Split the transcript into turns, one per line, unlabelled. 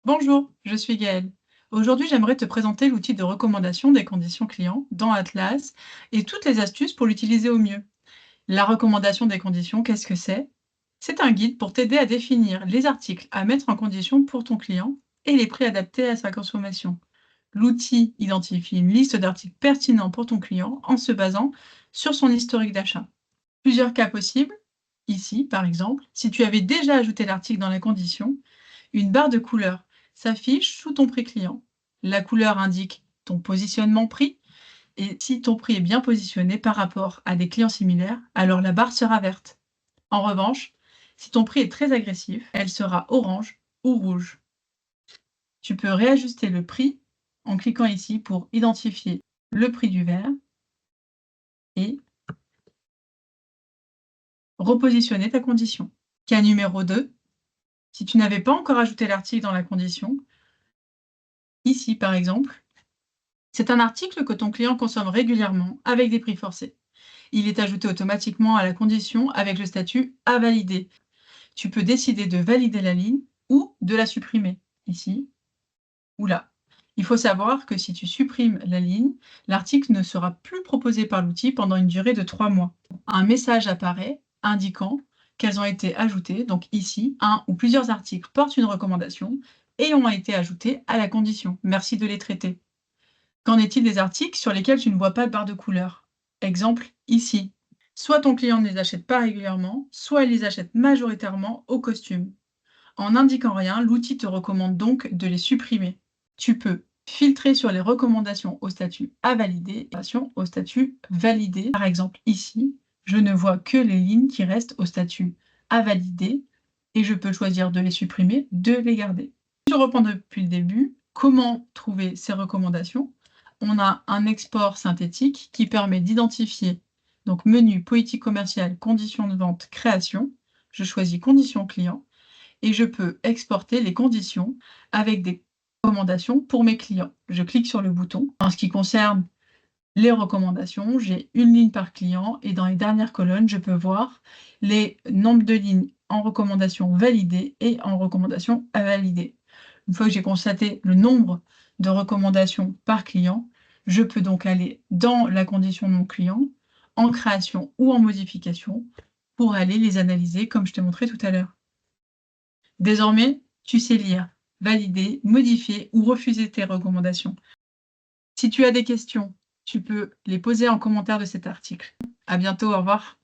Bonjour, je suis Gaëlle. Aujourd'hui, j'aimerais te présenter l'outil de recommandation des conditions clients dans Atlas et toutes les astuces pour l'utiliser au mieux. La recommandation des conditions, qu'est-ce que c'est? C'est un guide pour t'aider à définir les articles à mettre en condition pour ton client et les prix adaptés à sa consommation. L'outil identifie une liste d'articles pertinents pour ton client en se basant sur son historique d'achat. Plusieurs cas possibles. Ici, par exemple, si tu avais déjà ajouté l'article dans les conditions, une barre de couleur s'affiche sous ton prix client. La couleur indique ton positionnement prix et si ton prix est bien positionné par rapport à des clients similaires, alors la barre sera verte. En revanche, si ton prix est très agressif, elle sera orange ou rouge. Tu peux réajuster le prix en cliquant ici pour identifier le prix du verre et repositionner ta condition. Cas numéro 2, si tu n'avais pas encore ajouté l'article dans la condition, ici par exemple, c'est un article que ton client consomme régulièrement avec des prix forcés. Il est ajouté automatiquement à la condition avec le statut à valider. Tu peux décider de valider la ligne ou de la supprimer, ici ou là. Il faut savoir que si tu supprimes la ligne, l'article ne sera plus proposé par l'outil pendant une durée de 3 mois. Un message apparaît indiquant qu'elles ont été ajoutées. Donc ici, un ou plusieurs articles portent une recommandation et ont été ajoutés à la condition. Merci de les traiter. Qu'en est-il des articles sur lesquels tu ne vois pas de barre de couleur? Exemple ici. Soit ton client ne les achète pas régulièrement, soit il les achète majoritairement au costume. En n'indiquant rien, l'outil te recommande donc de les supprimer. Tu peux filtrer sur les recommandations au statut à valider et au statut validé. Par exemple ici, je ne vois que les lignes qui restent au statut à valider et je peux choisir de les supprimer, de les garder. Si je reprends depuis le début, comment trouver ces recommandations? On a un export synthétique qui permet d'identifier donc menu, politique commerciale, conditions de vente, création. Je choisis conditions clients et je peux exporter les conditions avec des recommandations pour mes clients. Je clique sur le bouton. En ce qui concerne les recommandations, j'ai une ligne par client et dans les dernières colonnes, je peux voir les nombres de lignes en recommandation validées et en recommandation à valider. Une fois que j'ai constaté le nombre de recommandations par client, je peux donc aller dans la condition de mon client, en création ou en modification, pour aller les analyser comme je t'ai montré tout à l'heure. Désormais, tu sais lire, valider, modifier ou refuser tes recommandations. Si tu as des questions, tu peux les poser en commentaire de cet article. À bientôt, au revoir.